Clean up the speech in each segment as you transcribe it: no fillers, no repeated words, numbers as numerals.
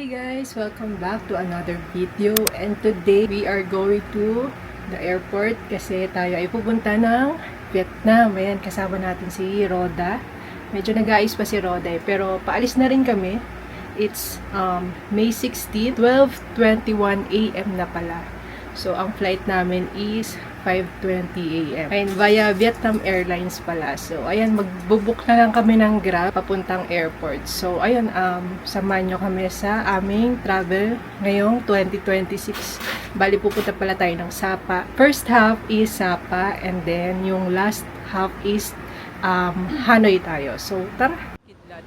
Hi guys! Welcome back to another video, and today we are going to the airport kasi tayo ay pupunta ng Vietnam. Ayan, kasama natin si Roda. Medyo nag-aayos pa si Roda pero paalis na rin kami. It's May 16, 12:21 AM na pala. So ang flight namin is 5:20 AM. Ayun, via Vietnam Airlines pala. So, ayan, magbubook na lang kami ng Grab papuntang airport. So, ayun, samahan nyo kami sa aming travel ngayong 2026. Bali, pupunta pala tayo ng Sapa. First half is Sapa, and then yung last half is Hanoi tayo. So, tara!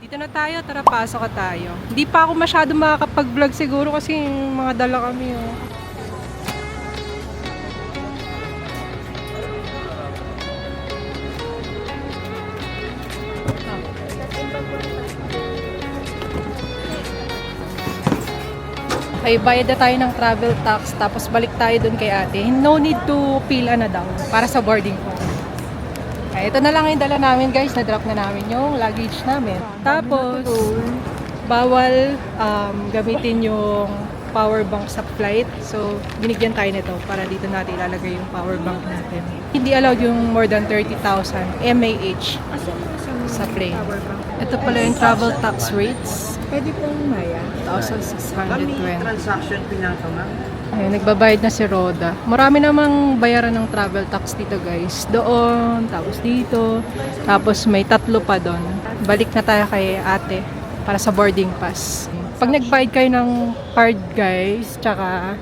Dito na tayo, tara, pasok ka tayo. Hindi pa ako masyado makakapag-vlog siguro kasi mga dala kami, oh. Okay, bayad na tayo ng travel tax, tapos balik tayo dun kay ate. No need to pila na daw para sa boarding ko. Okay, ito na lang yung dala namin guys, na-drop na namin yung luggage namin. Tapos, bawal gamitin yung power bank sa flight. So, binigyan tayo nito para dito natin ilalagay yung power bank natin. Hindi allowed yung more than 30,000 mAh sa plane. Ito pala yung travel tax rates. Pwede pong maya. 1,620. Transaction pinaka ma'am. Ayun, nagbabayad na si Roda. Marami namang bayaran ng travel tax dito guys. Doon, tapos dito, tapos may 3 pa doon. Balik na tayo kay ate para sa boarding pass. Pag nagbayad kayo ng card guys, tsaka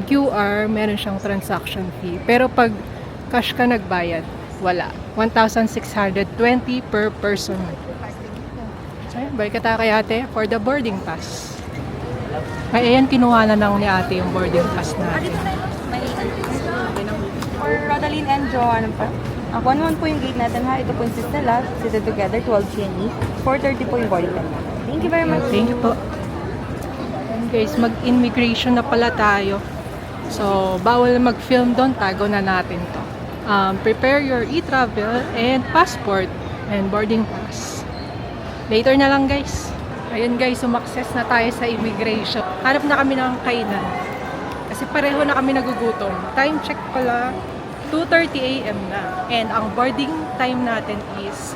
QR, meron siyang transaction fee. Pero pag cash ka nagbayad, wala. 1,620 per person. So, balik tayo kay ate for the boarding pass. Ay, ayan, kinuha na lang ni ate yung boarding pass natin. For Rodaline and Joanna pa. 1-1 po yung gate natin ha. Ito po yung Sistela. Seated together, 12 CNE. 4:30 po yung boarding time. Thank you very much. Thank you po. Ayan guys, mag-immigration na pala tayo. So, bawal mag-film doon. Tago na natin to. Prepare your e-travel and passport and boarding pass. Later na lang guys. Ayun guys, sumakses na tayo sa immigration. Hanap na kami ng kainan. Kasi pareho na kami nagugutom. Time check pala, 2:30 AM na. And ang boarding time natin is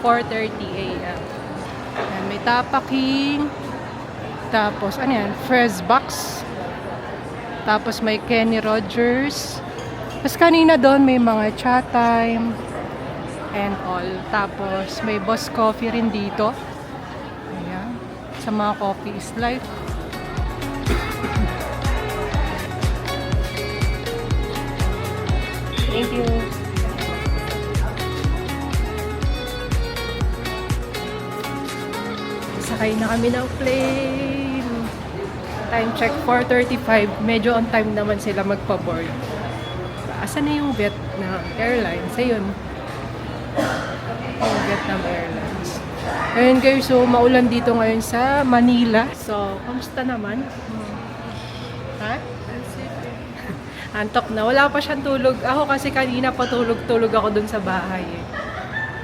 4:30 AM. Ayan, may tapaking. Tapos, ano yan? Fresh box. Tapos may Kenny Rogers. Tapos kanina doon may mga chat time and all. Tapos may Boss Coffee rin dito. Ayan. Sa mga coffee is life. Thank you. Sakay na kami ng plane. Time check 4:35. Medyo on time naman sila magpa-board. Asan na yung Vietnam Airlines? Ayun. Yung Vietnam Airlines. Ayun guys, so maulan dito ngayon sa Manila. So, kamusta naman? Ha? Antok na. Wala pa siyang tulog. Ako kasi kanina patulog-tulog ako dun sa bahay.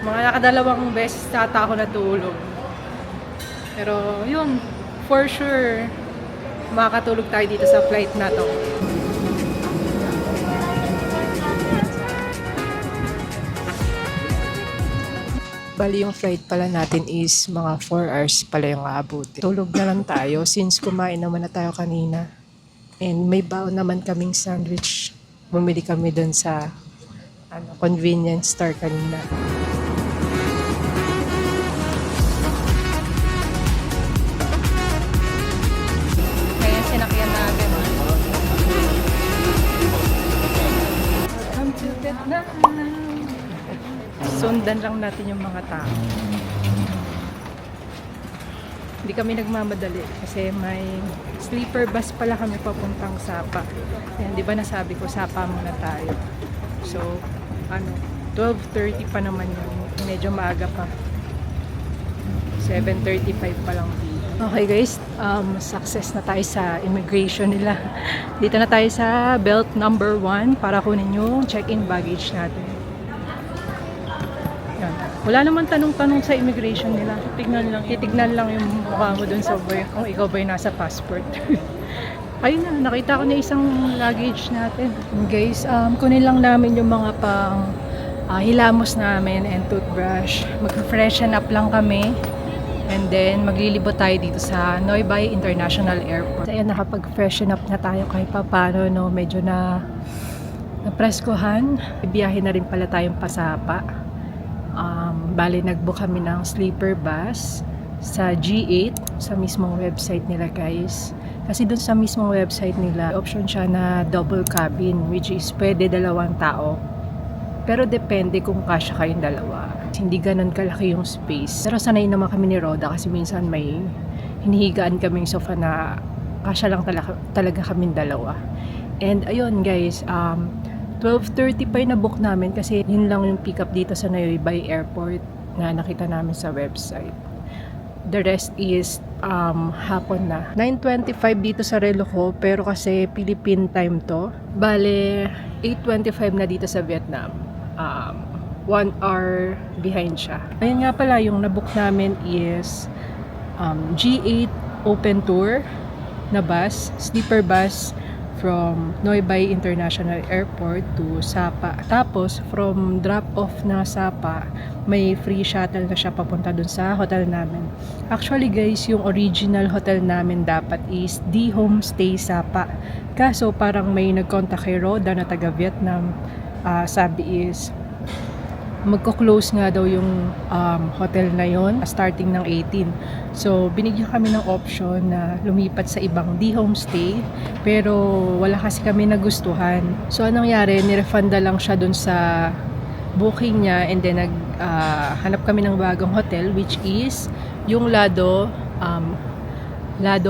Mga nakadalawang beses tata ako natulog. Pero yun, for sure, makakatulog tayo dito sa flight na to. Bali yung flight pala natin is mga 4 hours pala yung aabutin. Tulog na lang tayo since kumain naman na tayo kanina. And may baon naman kaming sandwich. Bumili kami dun sa convenience store kanina. Kaya sinakyan natin. Welcome to Vietnam! Sundan lang natin yung mga tao. Hindi kami nagmamadali kasi may sleeper bus pala kami papuntang Sapa. Yan, di ba nasabi ko, Sapa muna tayo. So, 12:30 pa naman yun. Medyo maaga pa. 7:35 pa lang dito. Okay guys, success na tayo sa immigration nila. Dito na tayo sa belt number 1 para kunin yung check-in baggage natin. Yan. Wala naman tanong-tanong sa immigration nila. Titignan lang yung mukha mo dun sa boy kung ikaw ba yung nasa passport. Ayun na, nakita ko na isang luggage natin. Guys, kunin lang namin yung mga pang hilamos namin and toothbrush. Mag-freshen up lang kami. And then, maglilibot tayo dito sa Noybay International Airport. Ayan, nakapag-freshen up na tayo kahit pa paano, no? Medyo napreskohan. Biyahe na rin pala tayong pasapa. Bali, nag-book kami ng sleeper bus sa G8 sa mismong website nila, guys. Kasi dun sa mismong website nila, option siya na double cabin, which is pwede 2 tao. Pero depende kung kasya kayong dalawa. Hindi ganun kalaki yung space. Pero sanay naman kami ni Roda kasi minsan may hinihigaan kaming sofa na kasya lang talaga kaming dalawa. And ayun guys, 12:30 pa yung na-book namin kasi yun lang yung pick up dito sa Noybay Airport na nakita namin sa website. The rest is hapon na. 9:25 dito sa relo ko pero kasi Philippine time to. Bale, 8:25 na dito sa Vietnam. 1 hour behind siya. Ayun nga pala, yung nabook namin is G8 open tour na bus, sleeper bus from Noybay International Airport to Sapa. Tapos, from drop-off na Sapa, may free shuttle na siya papunta dun sa hotel namin. Actually guys, yung original hotel namin dapat is The Homestay Sapa. Kaso parang may nag-contact kay Roda na taga Vietnam. Sabi is magko-close nga daw yung hotel na yon starting ng 18. So, binigyan kami ng option na lumipat sa ibang The Homestay pero wala kasi kami nagustuhan. So, anong nangyari? Nirefunda lang siya dun sa booking niya and then hanap kami ng bagong hotel which is yung Lado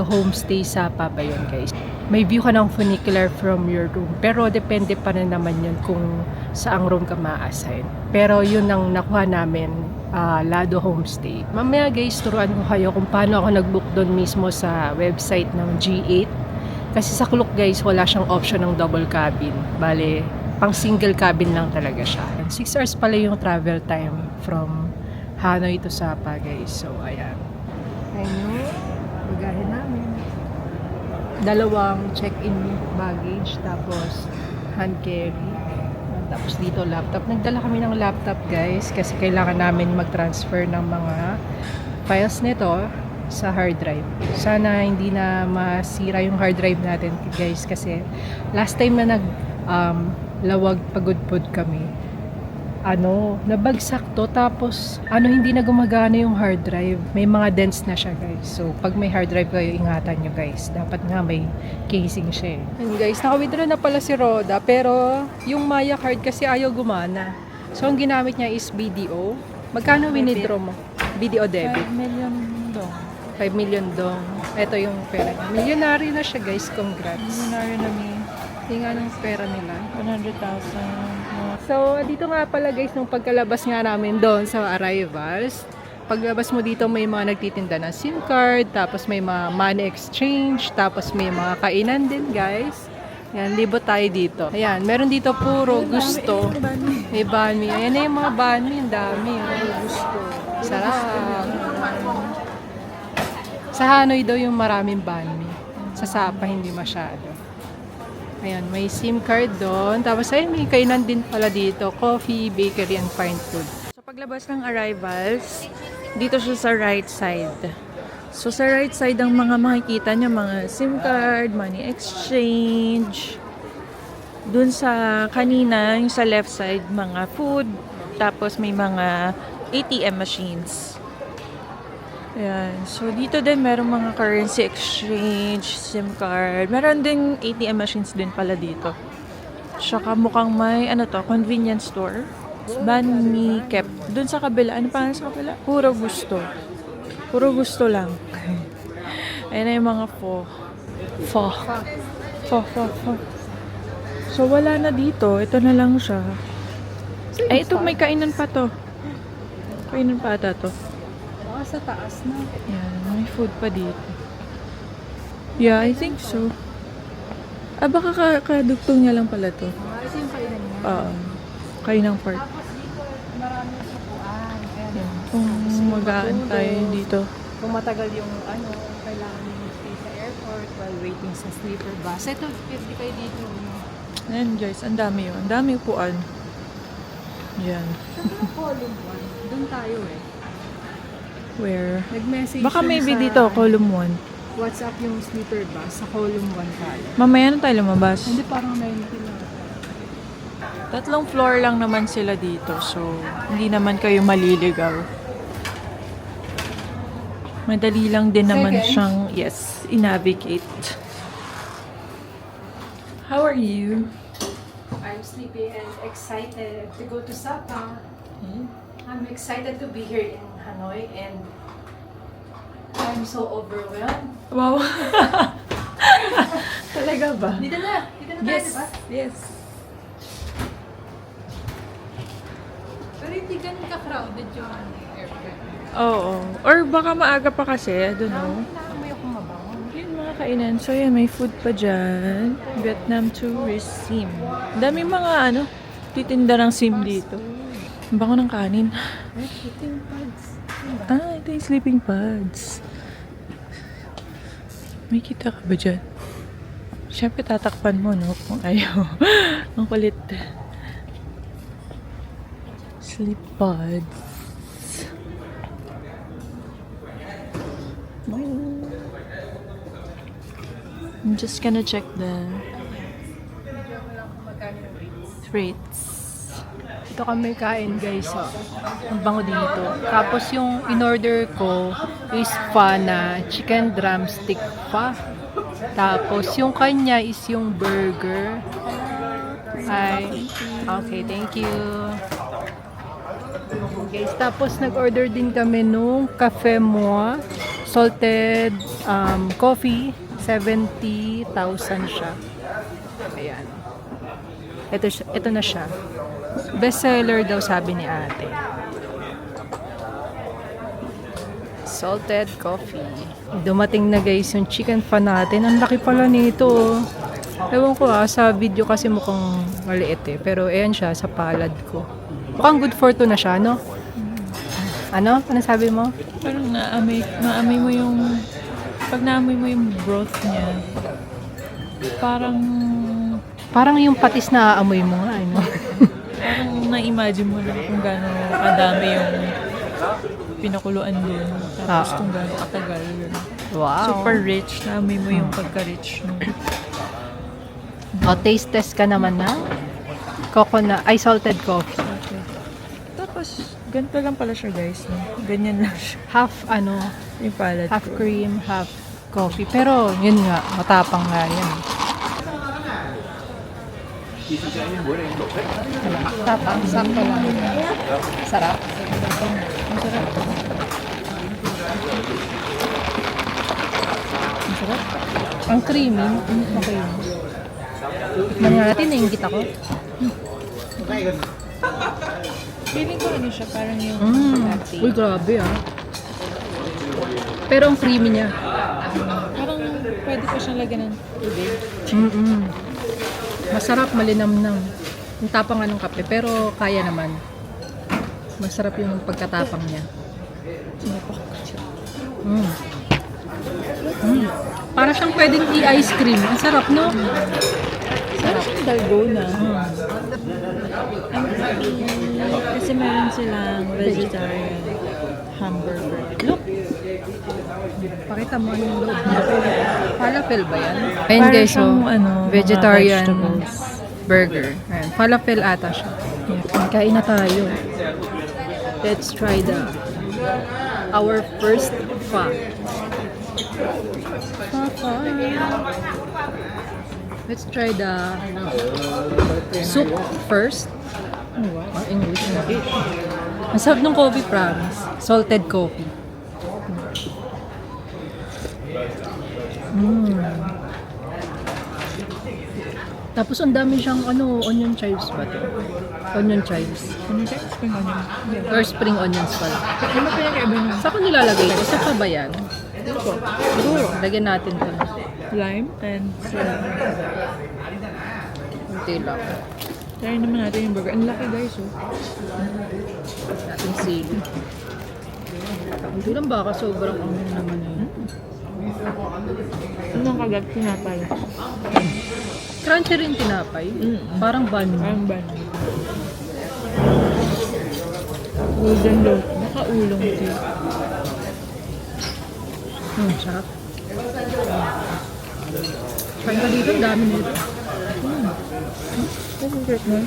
Homestay Sapa ba yun guys. May view ka ng funicular from your room pero depende pa rin naman yun kung saang room ka ma-assign. Pero yun ang nakuha namin, Lado Homestay. Mamaya guys, turuan ko kayo kung paano ako nag-book doon mismo sa website ng G8. Kasi sa Klook guys, wala siyang option ng double cabin. Bale, pang single cabin lang talaga siya. 6 hours pala yung travel time from Hanoi to Sapa guys. So, ayan. Ayun yung bagahe namin. 2 check-in baggage, tapos hand carry. Tapos dito laptop. Nagdala kami ng laptop guys kasi kailangan namin mag-transfer ng mga files nito sa hard drive. Sana hindi na masira yung hard drive natin guys kasi last time na lawag pagudpod kami, nabagsak to tapos hindi na gumagana yung hard drive. May mga dents na siya guys. So pag may hard drive kayo, ingatan nyo guys. Dapat nga may casing siya eh. And guys, naka-withdraw na pala si Roda pero yung Maya card kasi ayaw gumana. So ang ginamit niya is BDO. Magkano withdraw mo? BDO debit? 5 million dong. 5 million dong. Ito yung pera niya. Millionary na siya guys. Congrats. Millionary na mi. Tingnan ng pera nila. 100,000. So, dito nga pala guys, nung pagkalabas nga namin doon sa arrivals, paglabas mo dito may mga nagtitinda ng SIM card, tapos may mga money exchange, tapos may mga kainan din guys. Ayan, libot tayo dito. Ayan, meron dito puro gusto. May banh mi. Ayan na yung mga banh mi, ang dami. Puro gusto. Sarap. Sa Hanoi daw yung maraming banh mi. Sa Sapa hindi masyado. Ayan, may SIM card doon. Tapos ay may kainan din pala dito. Coffee, bakery, and fine food. So paglabas ng arrivals, dito siya sa right side. So sa right side ang mga makikita niyo, mga SIM card, money exchange. Doon sa kanina, yung sa left side, mga food. Tapos may mga ATM machines. Ayan. So, dito din meron mga currency exchange, SIM card. Meron din ATM machines din pala dito. Tsaka mukhang may, convenience store. Banh mi kep. Doon sa kabila, ano pa sa kabila? Puro gusto. Puro gusto lang. Ayan na yung mga pho. So, wala na dito. Ito na lang siya. Ay, ito may kainan pa to. Kainan pa ata to. Sa taas na. Yan, may food pa dito. Yeah, I think so. Baka kadugtong niya lang pala to. Ito yung kainan niya. Oo. Kainang part. Tapos dito, maraming sukuan. Magaan tayo dito. Kung matagal yung kailangan yung stay sa airport while waiting sa sleeper bus. Ito, pwede kayo dito. Ayan guys, ang dami yun. Ang dami upuan. Yan. Sa column 1, doon tayo eh. Where? Nag-message Baka siya maybe sa dito, column 1. WhatsApp yung sleeper bus, sa column 1 tayo. Mamaya na tayo lumabas. Hindi, parang 90 na. 3 floor lang naman sila dito. So, hindi naman kayo maliligaw. Madali lang din naman Second. siyang, yes, i-navigate. How are you? I'm sleepy and excited to go to Sapa. I'm excited to be here in Hanoi and I'm so overwhelmed. Wow. Talaga ba? Dito na tayo, Yes. diba? Yes. Pero hindi ganun ka-crowded yung airport. Oo. Or baka maaga pa kasi, I don't know. Naamoy akong mabangon. Yun mga kainan. So yan, may food pa dyan. Vietnam tourist sim. Ang dami mga titinda ng sim dito. Ang bango ng kanin. Sleeping pads. Ito yung sleeping pads. May kita ka ba dyan? Siyempre tatakpan mo, no? Kung ayaw. Ang kulit. Sleep pods. I'm just gonna check the rates. Ito kami kain guys. Oh. Ang bango dito. Tapos yung in-order ko is pho na chicken drumstick pho. Tapos yung kanya is yung burger. Ay, okay, thank you. Guys, tapos nag-order din kami nung Cafe Moi salted coffee. 70,000 siya. Ayan. Ito na siya. Best seller daw sabi ni ate. Salted coffee. Dumating na guys yung chicken pho natin. Ang laki pala nito. Ewan ko sa video kasi mukhang maliit eh. Pero ayan siya sa palad ko. Mukhang good for two na siya, no? Ano? Ano sabi mo? Parang naamoy mo yung pag naamoy mo yung broth niya, Parang yung patis na aamoy mo nga, ano? parang na-imagine mo lang kung gaano kadami yung pinakuluan dun. Tapos kung gaano katagal. Wow. Super rich. Naamoy mo yung pagka-rich. O, taste test ka naman na salted coffee. Okay. Tapos, ganito lang pala siya guys. No? Ganyan lang siya. Half, Yung palad half ko. cream, half coffee. Pero, yun nga, matapang nga yan. Tapang, sakto lang. Sarap. Ang sarap. Ang creamy. Okay. Mani natin, naingit ako. Feeling ko siya, parang yung latte. Uy, grabe Pero ang creamy niya. Parang pwede pa siyang lagyan ng tubig. Masarap, malinamnam. Yung tapang ng kape, pero kaya naman. Masarap yung pagkatapang niya. Para siyang pwedeng i-ice cream. Ang sarap, no? Parang siyang dalgona. Kasi meron silang vegetarian hamburger. Look! Pakita mo ano yung loob niya. Falafel ba yan? Ayun Parang guys, siyang, vegetarian mga vegetables. burger. Ayan, falafel ata siya. Kain na tayo. Let's try our first pho. Let's try the soup first. English. Ang sarap ng coffee, promise. Salted coffee. Tapos ang dami siyang onion chives ba to? Onion chives. Ano siya? Spring onion. Yeah. Or spring onions pala. Ano pinag-iba niya? Saan ko nilalagay ko? Sa pa ba yan? Siguro. Lagyan natin to. Lime and sila. Kunti lang. Try naman natin yung burger. Ang laki guys, oh. Natin sili. Hindi lang baka sobrang amin naman na yun. Anong kagat? Tinapay. Crunchy rin tinapay. Parang bun. Parang ba? Golden loaf. Nakaulong ito. Sarap. Kain ka dito, ang dami nito. Ang sarap na.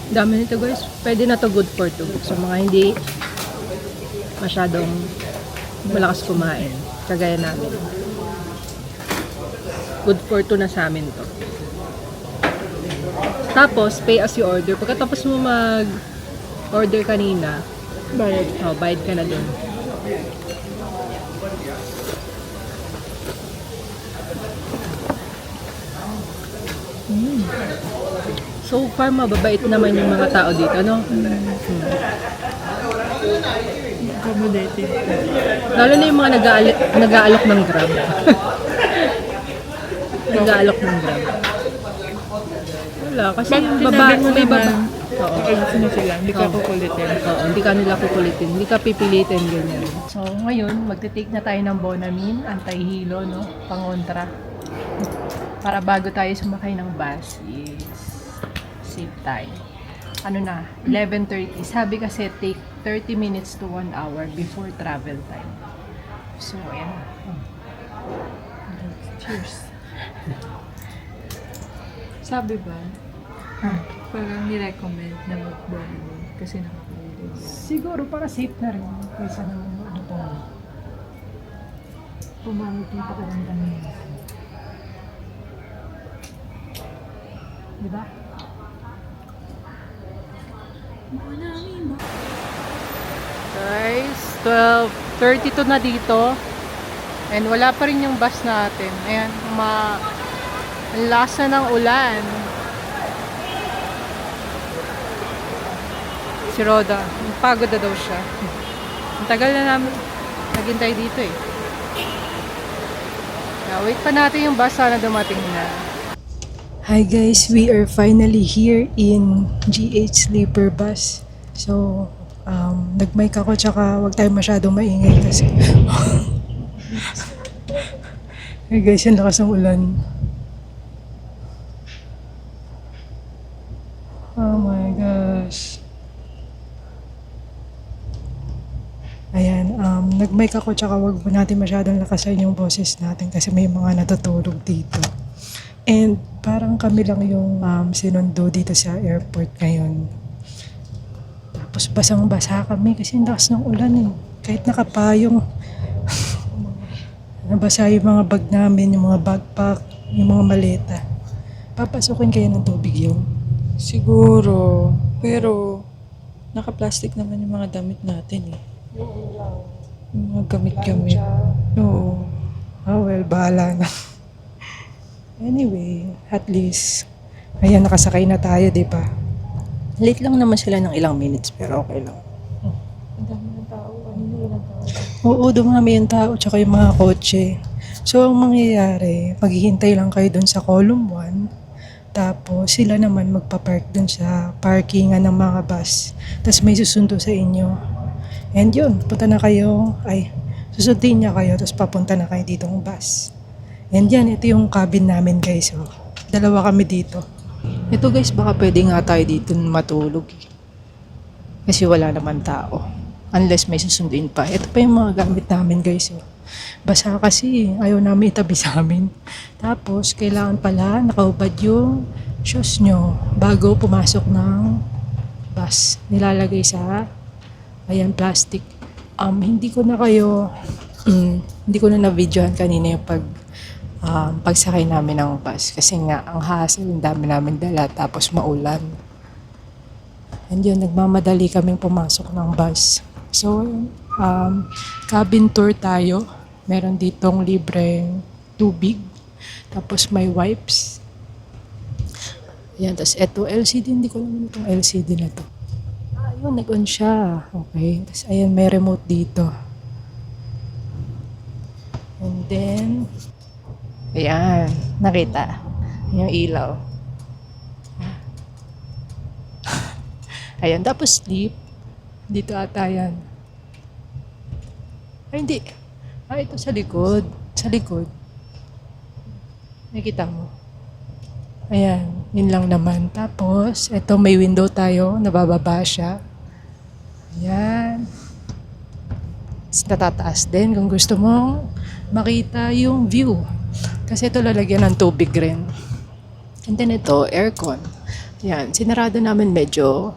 Dami nito guys. Pwede na to good for two. So mga hindi masyadong malakas kumain. Kagaya namin. Good for two na sa amin to. Tapos, pay as you order. Pagkatapos mo mag-order kanina, Bayad. bayad ka na dun. So far, mababait naman yung mga tao dito, no? Accommodating. Lalo na yung mga nag-aalok ng Grab. Nag-aalok ng Grab. Wala, kasi Pag yung sinabi mo may naman, Oo. pag gusto mo sila, hindi ka Oo. kukulitin. Oo, hindi ka nila kukulitin, hindi ka pipilitin, ganyan. So, ngayon, magte-take na tayo ng Bonamine, anti-hilo, no? Pangontra. Para bago tayo sumakay ng bus is save time. Ano na, 11:30. Sabi kasi take 30 minutes to 1 hour before travel time. So, ayan. Cheers. Sabi ba, parang nirecommend na mag-Bonamine kasi nakakalilis. Siguro para safe na rin kaysa naman ano to. Pumangit yung pakiramdam niya. Diba? Guys, 12:32 na dito. And wala pa rin yung bus natin. Ayan, ang lasa ng ulan. Si Roda, pagod na daw siya. Ang tagal na namin naghintay dito eh. Wait pa natin yung bus, sana dumating na. Hi guys, we are finally here in GH Sleeper Bus. So, nag-mic ako tsaka wag tayo masyadong maingay kasi. Hey guys, yung lakas ng ulan. Oh my gosh. Ayan, nag-mic ako tsaka wag po natin masyadong lakasan yung boses natin kasi may mga natutulog dito. And parang kami lang yung sinundo dito sa airport ngayon. Tapos basang-basa kami kasi ang lakas ng ulan eh. Kahit nakapayong. Nabasa yung mga bag namin, yung mga backpack, yung mga maleta. Papasukin kayo ng tubig yun. Siguro, pero naka-plastic naman yung mga damit natin eh. Yung mga gamit-gamit. Oo. Well, bahala na. Anyway, at least, ayan, nakasakay na tayo, di ba? Late lang naman sila ng ilang minutes, pero okay lang. Ang dami ng tao. Ano yung tao? Oo, dumami yung tao, tsaka yung mga kotse. So, ang mangyayari, maghihintay lang kayo dun sa column 1, tapos sila naman magpapark dun sa parkingan ng mga bus. Tapos may susundo sa inyo. And yun, punta na kayo, susundin niya kayo, tapos papunta na kayo ditong bus. And yan, ito yung cabin namin guys. Oh. Dalawa kami dito. Ito guys, baka pwede nga tayo dito matulog. Kasi wala naman tao. Unless may susunduin pa. Ito pa yung mga gamit namin guys. Oh. Basa kasi, ayaw namin itabi sa amin. Tapos, kailangan pala nakaubad yung shoes nyo bago pumasok ng bus. Nilalagay sa, ayan, plastic. Hindi ko na kayo, hindi ko na na-videohan kanina yung pagsakay namin ng bus. Kasi nga, ang hassle, ang dami namin dala, tapos maulan. And yun, nagmamadali kaming pumasok ng bus. So, cabin tour tayo. Meron ditong libreng tubig. Tapos may wipes. Ayan, tapos eto LCD. Hindi ko alam itong LCD na to. Ayun, nag-on siya. Okay. Tapos ayan, may remote dito. And then, ayan, nakita. Yung ilaw. Ayan, tapos sleep. Dito ata yan. Ay, hindi. Ito sa likod. Sa likod. Nakita mo? Ayan, yun lang naman. Tapos, ito may window tayo. Nabababa siya. Ayan. Tapos natataas din kung gusto mong makita yung view. Kasi ito lalagyan ng tubig rin. And then ito, aircon. Yan, sinarado namin medyo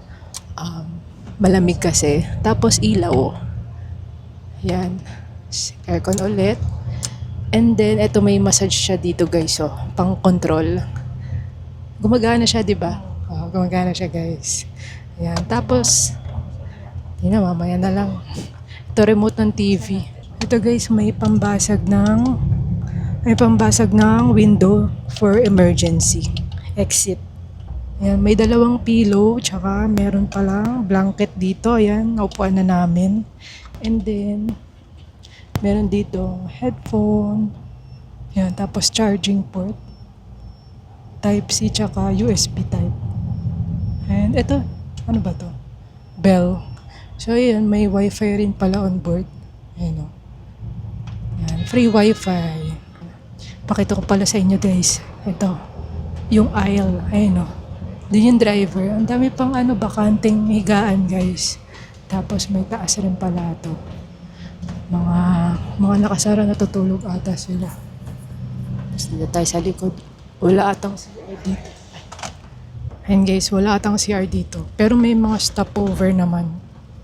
malamig kasi. Tapos ilaw. Yan, aircon ulit. And then, ito may massage siya dito guys, oh, pang control. Gumagana siya, di ba? Oh, gumagana siya guys. Yan, tapos, yun na, mamaya na lang. Ito remote ng TV. Ito guys, may pambasag ng window for emergency exit. Ayan, may dalawang pillow, tsaka meron palang blanket dito. Ayan, naupuan na namin. And then, meron dito headphone. Ayan, tapos charging port. Type-C tsaka USB type. And ito, ano ba to? Bell. So, ayan, may wifi rin pala on board. Ayan, o. Ayan, free wifi. Pakita ko pala sa inyo guys. Ito, yung aisle. Ayan, o. Doon yung driver. Ang dami pang bakanting higaan guys. Tapos may taas rin pala ito. Mga nakasara natutulog ata sila. Tapos dito tayo sa likod. Wala atang CR dito. Ayan guys, wala atang CR dito. Pero may mga stopover naman.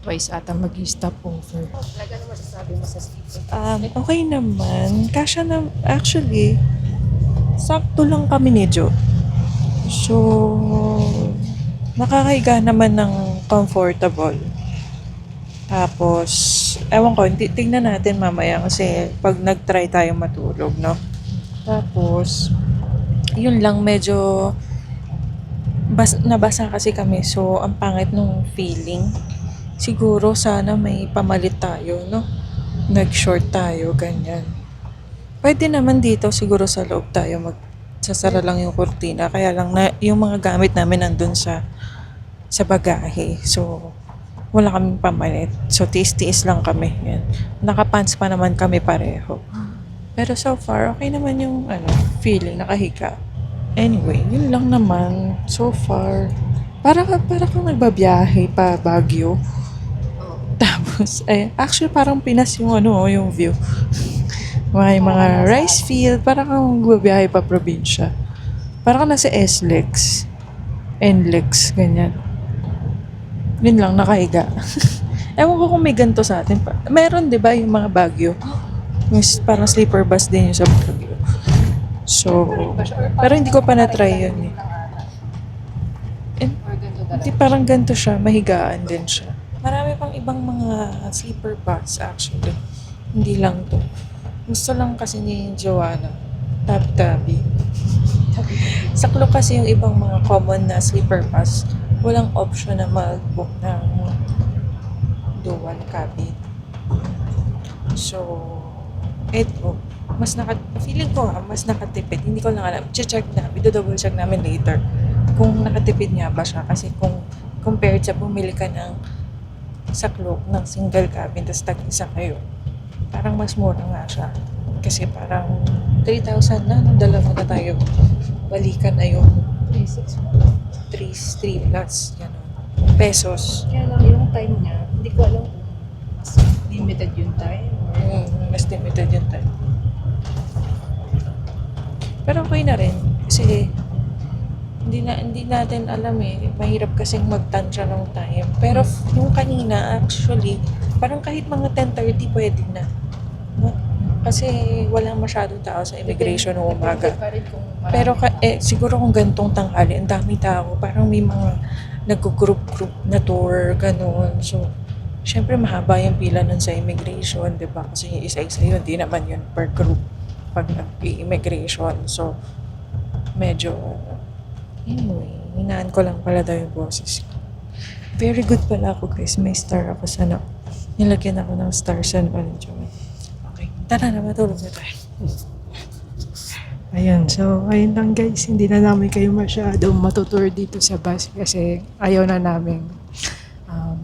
Twice ata mag-stopover. Talaga naman masasabi mo sa sleeper? Okay naman. Kasya na, actually, sakto lang kami ni Jo. So, nakakahiga naman ng comfortable. Tapos, ewan ko, tingnan natin mamaya kasi pag nag-try tayo matulog, no? Tapos, yun lang, medyo nabasa kasi kami. So, ang pangit nung feeling. Siguro, sana may pamalit tayo, no? Nag-short tayo, ganyan. Pwede naman dito, siguro sa loob tayo magsasara lang yung kurtina. Kaya lang, yung mga gamit namin nandun sa bagahe. So, wala kaming pamalit. So, tiis-tiis lang kami. Yan. Nakapants pa naman kami pareho. Pero so far, okay naman yung feeling, nakahiga. Anyway, yun lang naman. So far, para kang nagbabiyahe pa Baguio. Tapos, actually parang Pinas yung yung view. May mga rice field, parang kang nagbabiyahe pa probinsya. Parang kang nasa SLEX, NLEX, ganyan. Yun lang, nakahiga. Ewan ko kung may ganito sa atin. Meron, di ba, yung mga Baguio? Yung parang sleeper bus din yung sa Baguio. So, pero hindi ko pa na-try yun eh. Hindi, parang ganito siya, mahigaan din siya. Marami pang ibang mga sleeper bus actually. Hindi lang to. Gusto lang kasi ni Joanna, tabi-tabi. Saklo kasi yung ibang mga common na sleeper bus, walang option na mag-book ng dual cabin. So, eto, feeling ko mas nakatipid. Hindi ko lang alam. Check na, double check namin later kung nakatipid nga ba siya. Kasi kung compared sa bumili ka ng saklok ng single cabin tapos tag-isa kayo, parang mas mura nga siya. Kasi parang 3,000 na, nung dalawa na tayo. Balikan na yung 3 plus, gano'n. Pesos. Kaya lang yung time niya, hindi ko alam kung mas limited yung time. Mas limited yung time. Pero okay na rin. Kasi hindi natin alam eh. Mahirap kasing magtansya ng time. Pero yung kanina, actually, parang kahit mga 10:30 pwede na. No? Kasi wala masyadong tao sa immigration ng umaga. Pero siguro kung gantong tanghali, ang dami tao. Parang may mga nag-group na tour, gano'n. So, syempre mahaba yung pila nun sa immigration, di ba? Kasi yung isa-isa yun, di naman yun per group pag nag-immigration. So, medyo, anyway, hinaan ko lang pala daw yung boses ko. Very good pala ako guys, may star ako sa nilagyan ako ng star sa Okay, tara na, matulog na tayo. Ayan, so ayun lang guys, hindi na namin kayo masyadong matutour dito sa bus kasi ayaw na namin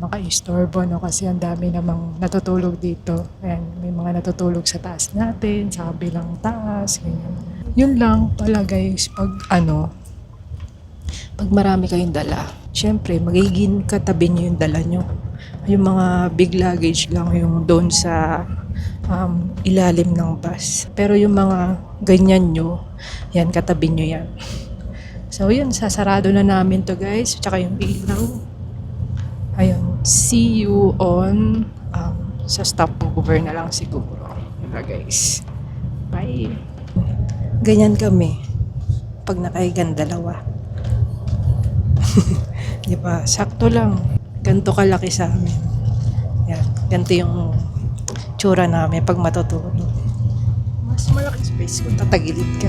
maka-istorbo, no? Kasi ang dami namang natutulog dito. Ayan, may mga natutulog sa taas natin, sa kabilang taas, ganyan. Yun lang pala guys, pag marami kayong dala, syempre, magiging katabi nyo yung dala nyo. Yung mga big luggage lang yung doon sa ilalim ng bus. Pero yung mga ganyan nyo, yan, katabi nyo yan. So yun, sasarado na namin to guys. Tsaka yung ilaw. Ayun, see you on sa stopover na lang siguro. Yun na guys. Bye. Ganyan kami pag nakaigan dalawa. Di ba? Sakto lang. Ganto kalaki sa amin. Yan. Ganto yung tsura namin pag matutulog. Mas malaki space kung tatagilid ka.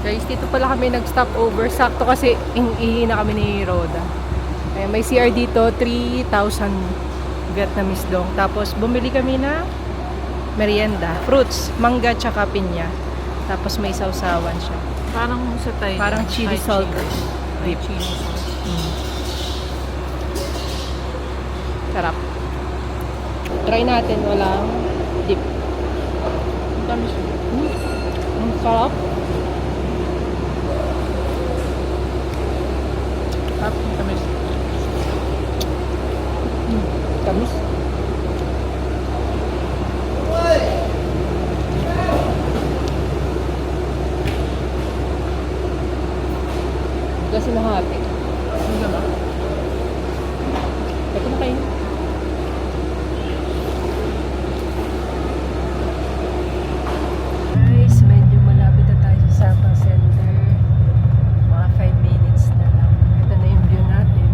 Guys, dito pala kami nag-stop over. Sakto kasi ihi na kami ni Rhoda. May CR dito, 3,000 Vietnamese dong. Tapos bumili kami na merienda, fruits, mangga tsaka pinya. Tapos may sausawan siya. Parang sa Thailand. Parang chili salt May dip. chili salt. Sarap. Try natin, walang dip. Ang dami siya. Ang sarap. Sarap, ang tamis. Tamis. Kasi nahati. Ano naman? Ito na kayo. Guys, medyo malapit na tayo sa Sapa Center. Mga 5 minutes na lang. Ito na yung view natin.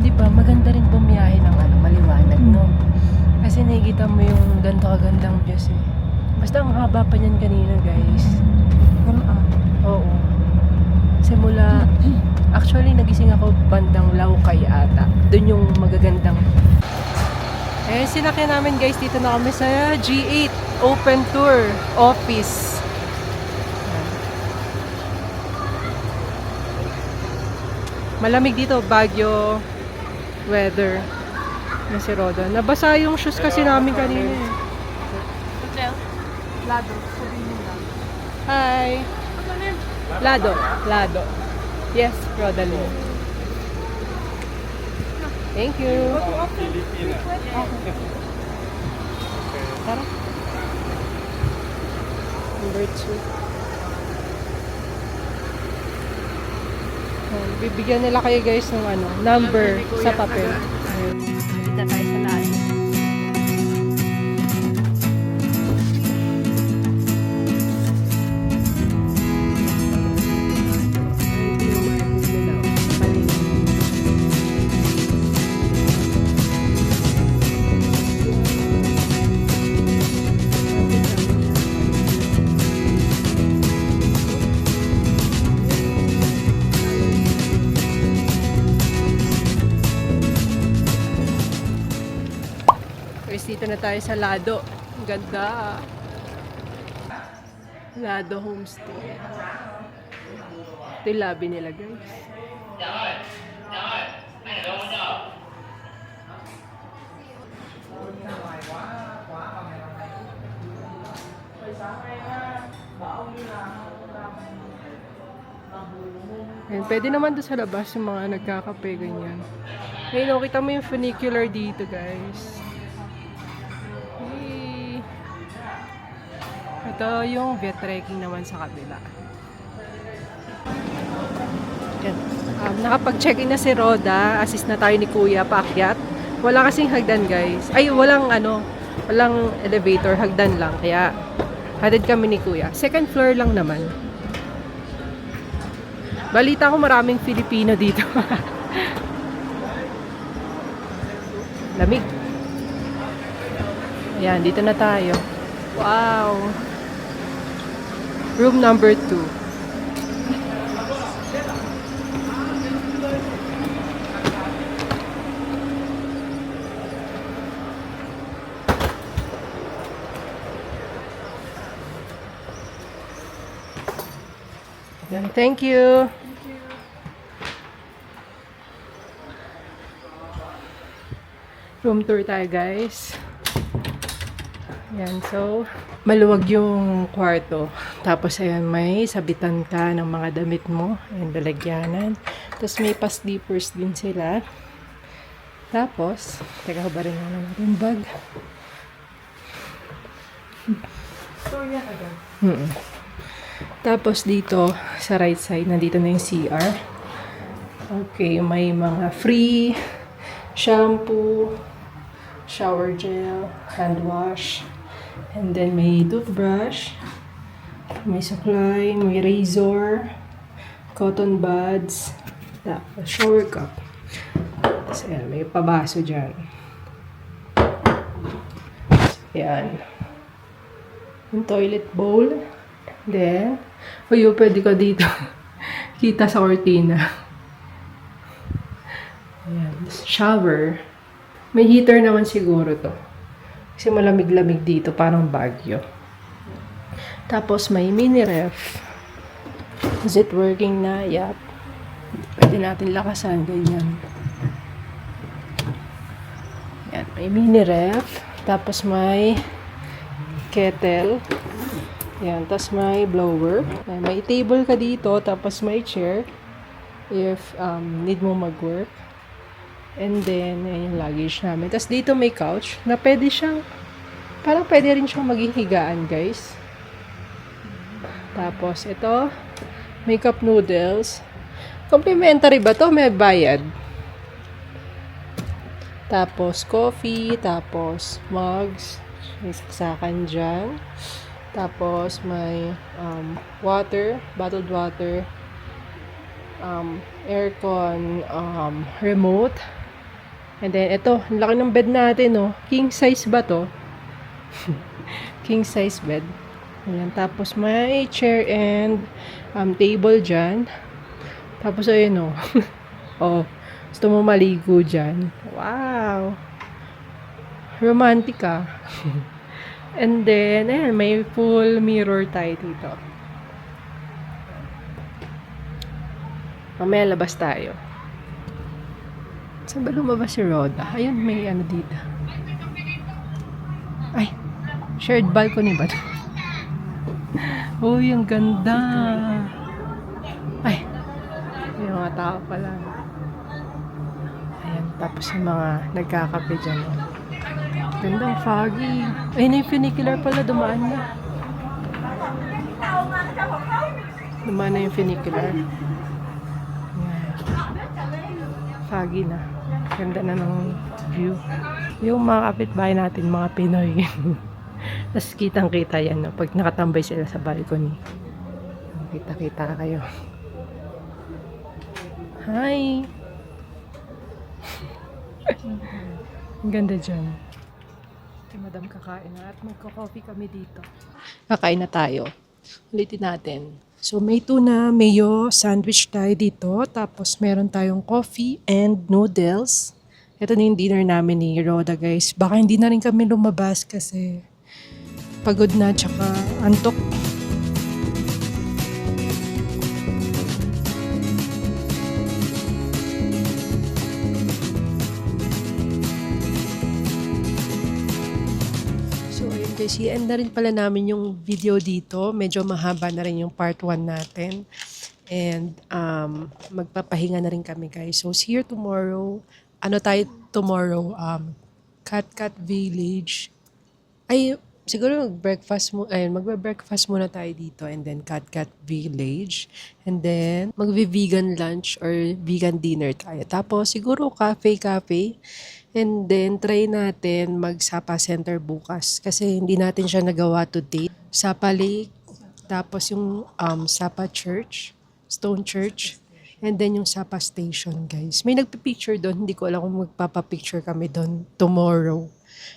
Di ba, maganda rin bumiyahe ng maliwanag, no? Kasi nakikita mo yung ganito kagandang views eh. Basta ang haba pa niyan kanina, guys. Oo. Simula, actually nagising ako bandang Laukay ata. Doon yung magagandang. Sinakyan namin guys, dito na kami sa G8 Open Tour Office. Malamig dito, Baguio weather na si Roda. Nabasa yung shoes kasi namin kanina eh. Hotel? Lado. Sabihin mo lang. Hi! Lado. Lado. Yes, Rodalyn. Thank you. Tara. Number 2. Bibigyan nila kayo guys ng number sa papel. Dito tayo sa lahat. Dito na tayo sa Lado. Ang ganda. Lado Homestay. Ito yung lobby nila, guys. Ayan, pwede naman doon sa labas yung mga nagkakape, ganyan. Ayun, kita mo yung funicular dito, guys. Ito yung vet trekking naman sa kabila. Yan. Nakapag-check-in na si Roda. Assist na tayo ni Kuya paakyat. Wala kasing hagdan guys. Ay, walang elevator. Hagdan lang. Kaya hatid kami ni Kuya. Second floor lang naman. Balita ko maraming Filipino dito. Lamig. Ayan, dito na tayo. Wow! Room number 2. Thank you. Room tour tayo, guys. Yan, so, maluwag yung kwarto. Tapos, ayan, may sabitan ka ng mga damit mo. Ayan, lalagyanan. Tapos, may pa-sleepers din sila. Tapos, teka, hubarin na natin yung bag. Tapos, dito, sa right side, nandito na yung CR. Okay, may mga free shampoo, shower gel, hand wash, and then may toothbrush, may suklay, may razor, cotton buds, tapos shower cup. Tapos ayan, may pabaso dyan. Ayan. Yung toilet bowl. Then, pwede ko dito kita sa cortina. Ayan, shower. May heater naman siguro to. Kasi malamig-lamig dito, parang Baguio. Tapos may mini ref. Is it working na? Yup. Pwede natin lakasan, ganyan. Yan, may mini ref. Tapos may kettle. Yan, tapos may blower. Yan, may table ka dito, tapos may chair. If need mo mag-work. And then, yan yung luggage namin. Tapos dito may couch na pwede siyang, parang pwede rin siyang maging higaan, guys. Tapos, ito, may cup noodles. Complimentary ba to? May bayad. Tapos, coffee. Tapos, mugs. May saksakan dyan. Tapos, may water, bottled water. Aircon, remote. And then, ito, ang laki ng bed natin, no? King size ba to? King size bed. Ayan, tapos may chair and table dyan. Tapos, ayun, no? Oh, gusto mo maligo dyan. Wow! Romantic, ah. And then, ayan, may full mirror tayo dito. Mamaya labas tayo. Saan ba lumabas si Rhoda? Ayun, may ano dito. Ay, shared balcony ba ito? Uy, ang ganda. Ay, may mga tao pala. Ayan, tapos yung mga nagkakape dyan. Gandang foggy. Ayun na yung funicular pala, dumaan na. Dumaan na yung funicular. Foggy na. Ganda na ng view. Yung mga kapitbahay natin, mga Pinoy. Tapos kitang-kita yan, no? Pag nakatambay sila sa balcony. Kita-kita kayo. Hi! Ang ganda dyan. Si Madam kakain na at magko-coffee kami dito. Kakain na tayo. Ulitin natin. So, may tuna, mayo, sandwich tayo dito. Tapos, meron tayong coffee and noodles. Ito na yung dinner namin ni Rhoda, guys. Baka hindi na rin kami lumabas kasi pagod na, tsaka antok. Guys, i-end na rin pala namin yung video dito. Medyo mahaba na rin yung part 1 natin. And magpapahinga na rin kami, guys. So, see you tomorrow. Ano tayo tomorrow? Cat Village. Ay, siguro magbe-breakfast muna tayo dito. And then Cat Village. And then magbe-vegan lunch or vegan dinner tayo. Tapos siguro cafe. And then, try natin mag-Sapa Center bukas. Kasi hindi natin siya nagawa today. Sapa Lake, tapos yung Sapa Church, Stone Church, and then yung Sapa Station, guys. May nagpipicture doon. Hindi ko alam kung magpapapicture kami doon tomorrow.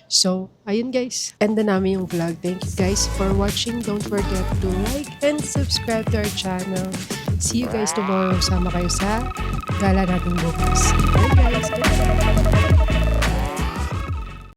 So, ayun guys. End na namin yung vlog. Thank you guys for watching. Don't forget to like and subscribe to our channel. See you guys tomorrow. Sama kayo sa gala natin bukas. Bye guys!